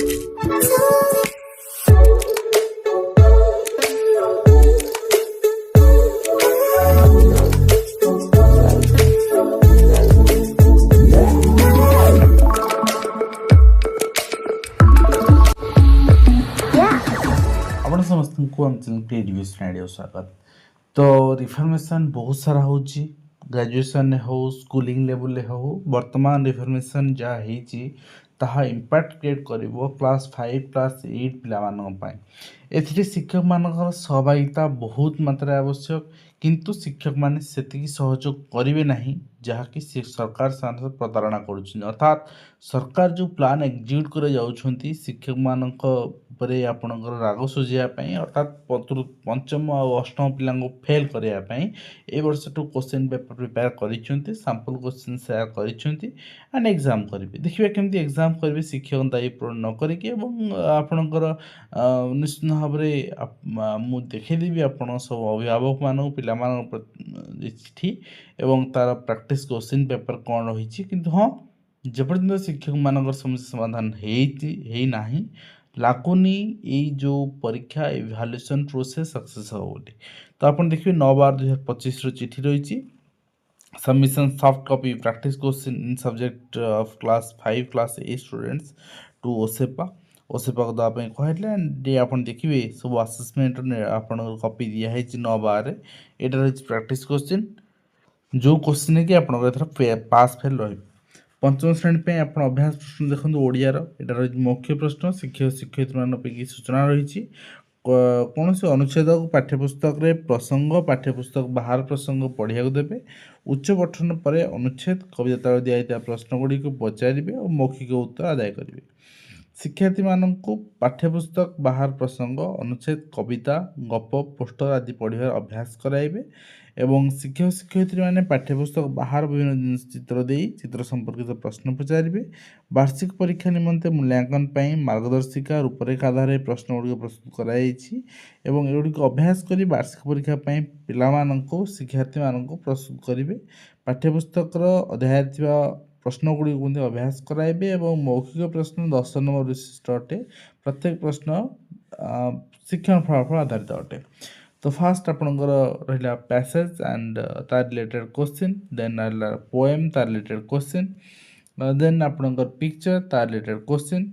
ଆପଣ ସମସ୍ତଙ୍କୁ ଆମ ଚ୍ୟାନେଲ୍ ଏଡୁକେସନ୍ ଆଇଡ଼ିଆ ସ୍ୱାଗତ। ତ ରିଫର୍ମେସନ୍ ବହୁତ ସାରା ହେଉଛି, ଗ୍ରାଜୁଏସନ୍ରେ ହେଉ ସ୍କୁଲିଂ ଲେଭେଲରେ ହେଉ। ବର୍ତ୍ତମାନ ରିଫର୍ମେସନ୍ ଯାହା ହେଇଛି ତାହା ଇମ୍ପାକ୍ଟ କ୍ରିଏଟ୍ କରିବ କ୍ଲାସ୍ 5 କ୍ଲାସ୍ 8 ପିଲାମାନଙ୍କ ପାଇଁ। ଏଥିରେ ଶିକ୍ଷକମାନଙ୍କର ସହଭାଗିତା ବହୁତ ମାତ୍ରାରେ ଆବଶ୍ୟକ, କିନ୍ତୁ ଶିକ୍ଷକମାନେ ସେତିକି ସହଯୋଗ କରିବେ ନାହିଁ ଯାହାକି ସରକାର ସାଧାରଣତଃ ପ୍ରତାରଣା କରୁଛନ୍ତି। ଅର୍ଥାତ୍ ସରକାର ଯେଉଁ ପ୍ଲାନ୍ ଏକ୍ଜିକ୍ୟୁଟ୍ କରିବାକୁ ଯାଉଛନ୍ତି ଶିକ୍ଷକମାନଙ୍କ ଉପରେ ଆପଣଙ୍କର ରାଗ ସୁଝିବା ପାଇଁ, ଅର୍ଥାତ୍ ପଞ୍ଚମ ଆଉ ଅଷ୍ଟମ ପିଲାଙ୍କୁ ଫେଲ୍ କରିବା ପାଇଁ ଏ ବର୍ଷଠୁ କୋଶ୍ଚିନ୍ ପେପର୍ ପ୍ରିପେୟାର କରିଛନ୍ତି, ସାମ୍ପଲ୍ କୋଶ୍ଚିନ୍ ସେୟାର କରିଛନ୍ତି ଆଣ୍ଡ ଏକ୍ଜାମ୍ କରିବେ। ଦେଖିବେ କେମିତି ଏକ୍ଜାମ୍ କରିବେ ଶିକ୍ଷକ ଦାୟୀ ପୂରଣ ନ କରିକି। ଏବଂ ଆପଣଙ୍କର ନିଶ୍ଚିତ ଭାବରେ ମୁଁ ଦେଖାଇଦେବି ଆପଣ ସବୁ ଅଭିଭାବକମାନଙ୍କୁ ପିଲାମାନଙ୍କ ଚିଠି ଏବଂ ତା'ର ପ୍ରାକ୍ଟିସ୍ କୋଶ୍ଚିନ୍ ପେପର୍ କ'ଣ ରହିଛି। କିନ୍ତୁ ହଁ, ଯେପର୍ଯ୍ୟନ୍ତ ଶିକ୍ଷକମାନଙ୍କର ସମସ୍ୟା ସମାଧାନ ହେଇନାହିଁ, ଲାଗୁନି ଏଇ ଯେଉଁ ପରୀକ୍ଷା ଇଭାଲୁଏସନ୍ ପ୍ରୋସେସ୍ ସକ୍ସେସ୍ ହେବ ବୋଲି। ତ ଆପଣ ଦେଖିବେ 9/12/2025ର ଚିଠି ରହିଛି। Submission soft copy practice question in subject of class 5 class 8 students to ଓସେପାକୁ ଦେବା ପାଇଁ କୁହାଯାଇଥିଲା। ଆଣ୍ଡ ଆପଣ ଦେଖିବେ ସବୁ ଆସେସମେଣ୍ଟର ଆପଣଙ୍କର କପି ଦିଆହେଇଛି 9/12ରେ। ଏଇଟା ରହିଛି ପ୍ରାକ୍ଟିସ୍ କୋଶ୍ଚିନ୍, ଯେଉଁ କୋଶ୍ଚିନ୍ରେ କି ଆପଣଙ୍କର ଏଥର ପାସ୍ ଫେଲ୍ ରହିବ। ପଞ୍ଚମ ଶ୍ରେଣୀ ପାଇଁ ଆପଣ ଅଭ୍ୟାସ ପ୍ରଶ୍ନ ଦେଖନ୍ତୁ ଓଡ଼ିଆର। ଏଇଟା ରହିଛି ମୁଖ୍ୟ ପ୍ରଶ୍ନ। ଶିକ୍ଷକ ଶିକ୍ଷୟିତ୍ରୀମାନଙ୍କ ପାଇଁ ସୂଚନା ରହିଛି। କୌଣସି ଅନୁଚ୍ଛେଦକୁ ପାଠ୍ୟପୁସ୍ତକରେ ପ୍ରସଙ୍ଗ ପାଠ୍ୟପୁସ୍ତକ ବାହାର ପ୍ରସଙ୍ଗ ପଢ଼ିବାକୁ ଦେବେ। ଉଚ୍ଚ ପଠନ ପରେ ଅନୁଚ୍ଛେଦ କବିତା ତଳେ ଦିଆଯାଇଥିବା ପ୍ରଶ୍ନ ଗୁଡ଼ିକୁ ପଚାରିବେ ଓ ମୌଖିକ ଉତ୍ତର ଆଦାୟ କରିବେ। ଶିକ୍ଷାର୍ଥୀମାନଙ୍କୁ ପାଠ୍ୟପୁସ୍ତକ ବାହାର ପ୍ରସଙ୍ଗ ଅନୁଚ୍ଛେଦ କବିତା ଗପ ପୋଷ୍ଟର ଆଦି ପଢ଼ିବାର ଅଭ୍ୟାସ କରାଇବେ। ଏବଂ ଶିକ୍ଷକ ଶିକ୍ଷୟିତ୍ରୀମାନେ ପାଠ୍ୟପୁସ୍ତକ ବାହାର ବିଭିନ୍ନ ଜିନିଷ ଚିତ୍ର ଦେଇ ଚିତ୍ର ସମ୍ପର୍କିତ ପ୍ରଶ୍ନ ପଚାରିବେ। ବାର୍ଷିକ ପରୀକ୍ଷା ନିମନ୍ତେ ମୂଲ୍ୟାଙ୍କନ ପାଇଁ ମାର୍ଗଦର୍ଶିକା ରୂପରେଖ ଆଧାରରେ ପ୍ରଶ୍ନ ଗୁଡ଼ିକ ପ୍ରସ୍ତୁତ କରାଯାଇଛି ଏବଂ ଏଗୁଡ଼ିକୁ ଅଭ୍ୟାସ କରି ବାର୍ଷିକ ପରୀକ୍ଷା ପାଇଁ ପିଲାମାନଙ୍କୁ ଶିକ୍ଷାର୍ଥୀମାନଙ୍କୁ ପ୍ରସ୍ତୁତ କରିବେ। ପାଠ୍ୟପୁସ୍ତକର ଅଧ୍ୟାୟରେ ଥିବା ପ୍ରଶ୍ନ ଗୁଡ଼ିକୁ ମଧ୍ୟ ଅଭ୍ୟାସ କରାଇବେ ଏବଂ ମୌଖିକ ପ୍ରଶ୍ନ 10 ନମ୍ବର ବିଶିଷ୍ଟ ଅଟେ। ପ୍ରତ୍ୟେକ ପ୍ରଶ୍ନ ଶିକ୍ଷଣ ଫଳାଫଳ ଆଧାରିତ ଅଟେ। ତ ଫାର୍ଷ୍ଟ ଆପଣଙ୍କର ରହିଲା ପ୍ୟାସେଜ୍ ଆଣ୍ଡ ତା ରିଲେଟେଡ୍ କୋଶ୍ଚିନ୍, ଦେନ୍ ରହିଲା ପୋଏମ୍ ତା ରିଲେଟେଡ୍ କୋଶ୍ଚିନ୍, ଦେନ୍ ଆପଣଙ୍କର ପିକ୍ଚର ତା ରିଲେଟେଡ୍ କୋଶ୍ଚିନ୍।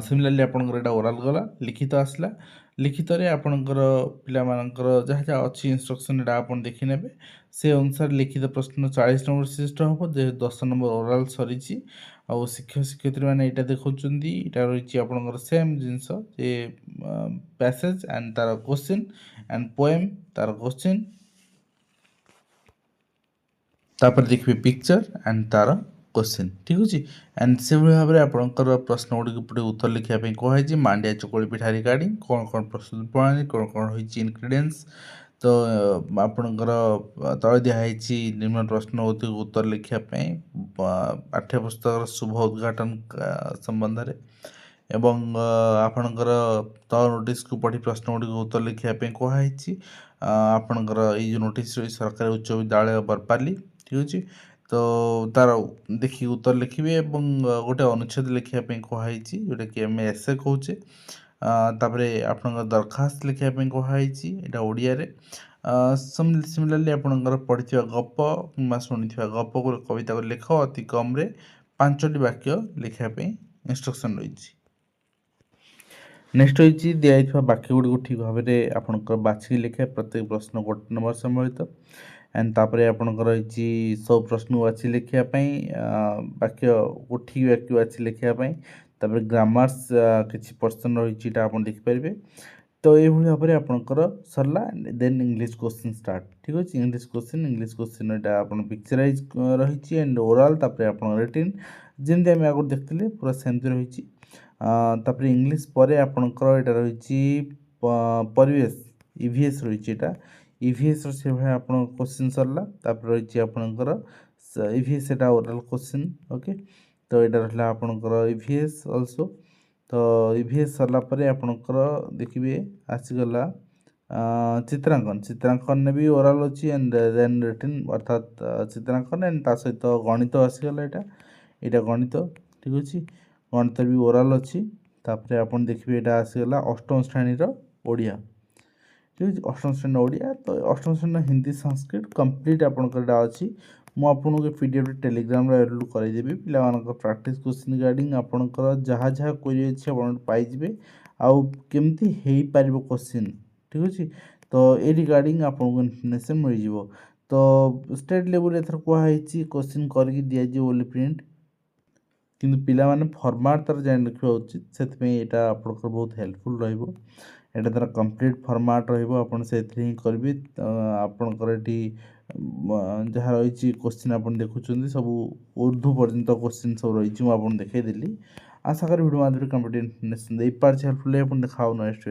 ସିମିଲାରଲି ଆପଣଙ୍କର ଏଇଟା ଓରାଲ୍ ଗଲା, ଲିଖିତ ଆସିଲା। ଲିଖିତରେ ଆପଣଙ୍କର ପିଲାମାନଙ୍କର ଯାହା ଯାହା ଅଛି ଇନଷ୍ଟ୍ରକ୍ସନ୍ ଏଇଟା ଆପଣ ଦେଖିନେବେ। ସେ ଅନୁସାରେ ଲିଖିତ ପ୍ରଶ୍ନ 40 ନମ୍ବର ବିଶିଷ୍ଟ ହେବ, ଯେହେତୁ 10 ନମ୍ବର ଓରାଲ୍ ସରିଛି। ଆଉ ଶିକ୍ଷକ ଶିକ୍ଷୟିତ୍ରୀମାନେ ଏଇଟା ଦେଖାଉଛନ୍ତି, ଏଇଟା ରହିଛି ଆପଣଙ୍କର ସେମ୍ ଜିନିଷ ଯେ ପ୍ୟାସେଜ୍ ଆଣ୍ଡ ତା'ର କୋଶ୍ଚିନ୍ ଆଣ୍ଡ ପୋଏମ୍ ତା'ର କୋଶ୍ଚିନ୍, ତାପରେ ଦେଖିବେ ପିକ୍ଚର ଆଣ୍ଡ ତା'ର କୋଶ୍ଚିନ୍। ଠିକ୍ ଅଛି। ଆଣ୍ଡ ସେଭଳି ଭାବରେ ଆପଣଙ୍କର ପ୍ରଶ୍ନ ଗୁଡ଼ିକୁ ଉପରେ ଉତ୍ତର ଲେଖିବା ପାଇଁ କୁହାଯାଇଛି। ମାଣ୍ଡିଆ ଚକୁଳି ପିଠା ରିଗାର୍ଡ଼ିଂ କ'ଣ କ'ଣ ପ୍ରସ୍ତୁତି ପ୍ରଣାଳୀ, କ'ଣ କ'ଣ ରହିଛି ଇନଗ୍ରିଡ଼ିଏଣ୍ଟସ୍। ତ ଆପଣଙ୍କର ତଳେ ଦିଆହେଇଛି ନିମ୍ନ ପ୍ରଶ୍ନ ଉତ୍ତର ଲେଖିବା ପାଇଁ ପାଠ୍ୟପୁସ୍ତକର ଶୁଭ ଉଦ୍ଘାଟନ ସମ୍ବନ୍ଧରେ। ଏବଂ ଆପଣଙ୍କର ତଳ ନୋଟିସ୍କୁ ପଢ଼ି ପ୍ରଶ୍ନ ଗୁଡ଼ିକୁ ଉତ୍ତର ଲେଖିବା ପାଇଁ କୁହାଯାଇଛି। ଆପଣଙ୍କର ଏଇ ଯେଉଁ ନୋଟିସ୍ ରହିଛି ସରକାରୀ ଉଚ୍ଚ ବିଦ୍ୟାଳୟ ବରପାଲି, ଠିକ୍ ଅଛି। ତ ତା'ର ଦେଖିକି ଉତ୍ତର ଲେଖିବେ ଏବଂ ଗୋଟେ ଅନୁଚ୍ଛେଦ ଲେଖିବା ପାଇଁ କୁହାଯାଇଛି, ଯେଉଁଟାକି ଆମେ ଏସେ କହୁଛେ। ତାପରେ ଆପଣଙ୍କର ଦରଖାସ୍ତ ଲେଖିବା ପାଇଁ କୁହାଯାଇଛି, ଏଇଟା ଓଡ଼ିଆରେ। ସିମିଲାରଲି ଆପଣଙ୍କର ପଢ଼ିଥିବା ଗପ କିମ୍ବା ଶୁଣିଥିବା ଗପ କବିତାକୁ ଲେଖ, ଅତି କମ୍ରେ 5ଟି ବାକ୍ୟ ଲେଖିବା ପାଇଁ ଇନଷ୍ଟ୍ରକ୍ସନ୍ ରହିଛି। ନେକ୍ସଟ ରହିଛି ଦିଆଯାଇଥିବା ବାକ୍ୟ ଗୁଡ଼ିକୁ ଠିକ୍ ଭାବରେ ଆପଣଙ୍କର ବାଛିକି ଲେଖିବା। ପ୍ରତ୍ୟେକ ପ୍ରଶ୍ନ 1 ନମ୍ବର ସମ୍ବଳିତ। ଆଣ୍ଡ ତାପରେ ଆପଣଙ୍କର ରହିଛି ସବୁ ପ୍ରଶ୍ନକୁ ବାଛି ଲେଖିବା ପାଇଁ ବାକ୍ୟକୁ ଠିକ୍ ବାକ୍ୟ ବାଛି ଲେଖିବା ପାଇଁ। ତାପରେ ଗ୍ରାମାର୍ସ କିଛି ପର୍ସନ୍ ରହିଛି, ଏଇଟା ଆପଣ ଦେଖିପାରିବେ। ତ ଏଇଭଳି ଭାବରେ ଆପଣଙ୍କର ସରିଲା। ଦେନ୍ ଇଂଲିଶ କୋଶ୍ଚିନ୍ ଷ୍ଟାର୍ଟ, ଠିକ୍ ଅଛି। ଇଂଲିଶ କୋଶ୍ଚିନ୍ ଏଇଟା ଆପଣ ପିକ୍ଚରାଇଜ୍ ରହିଛି ଆଣ୍ଡ ଓରାଲ୍, ତାପରେ ଆପଣଙ୍କ ରିଟିନ୍ ଯେମିତି ଆମେ ଆଗରୁ ଦେଖିଥିଲେ ପୁରା ସେମିତି ରହିଛି। ତାପରେ ଇଂଲିଶ ପରେ ଆପଣଙ୍କର ଏଇଟା ରହିଛି ପରିବେଶ, ଇଭିଏସ୍ ରହିଛି। ଏଇଟା ଇଭିଏସ୍ର ସେଭଳିଆ ଆପଣଙ୍କ କୋଶ୍ଚିନ୍ ସରିଲା। ତାପରେ ରହିଛି ଆପଣଙ୍କର ଇଭିଏସ୍, ଏଇଟା ଓରାଲ୍ କୋଶ୍ଚିନ୍, ଓକେ। ତ ଏଇଟା ରହିଲା ଆପଣଙ୍କର ଇଭିଏସ୍ ଅଲସୋ। ତ ଇଭିଏସ୍ ସରିଲା ପରେ ଆପଣଙ୍କର ଦେଖିବେ ଆସିଗଲା ଚିତ୍ରାଙ୍କନରେ ବି ଓରାଲ୍ ଅଛି ଆଣ୍ଡ ଦେନ୍ ରିଟିନ୍, ଅର୍ଥାତ୍ ଚିତ୍ରାଙ୍କନ ଆଣ୍ଡ ତା ସହିତ ଗଣିତ ଆସିଗଲା। ଏଇଟା ଗଣିତ, ଠିକ୍ ଅଛି। गणित भी ओराल अच्छी तापर आपन देखिए यहाँ आसीगला अष्टम श्रेणी ओडिया ठीक है अष्टम श्रेणी ओडिया तो अष्टम श्रेणी हिंदी संस्कृत कंप्लीट आपंकर अच्छी मुझे पीडीएफ टेलीग्राम अपलोड करदेवी पे प्रैक्टिस क्वेश्चन गार्डिंग आपंकर जहाँ जहाँ क्वेरी अच्छी आप पाइबे आउ केमती हो पार क्वेश्चन ठीक अच्छे तो ये रिगार्डिंग आपको इनफर्मेशन मिल जाव तो स्टेट लेवल एथर कहुई क्वेश्चन करके दिज्व बोली प्रिंट किंतु पिला माने फॉर्मेट तार जान रखा उचित से यहाँ आपंकर बहुत हेल्पफुल रहा तार कंप्लीट फॉर्मेट रही करेंगे आपंकर जहाँ रही क्वेश्चन आप देखुं सब उर्दू पर्यंत क्वेश्चन सब रही मुझे देखईदेली आशा करी वीडियो माध्यम कंप्लीट इनफर्मेशन दे पार्छ हेल्पफुल देखा नेक्स्ट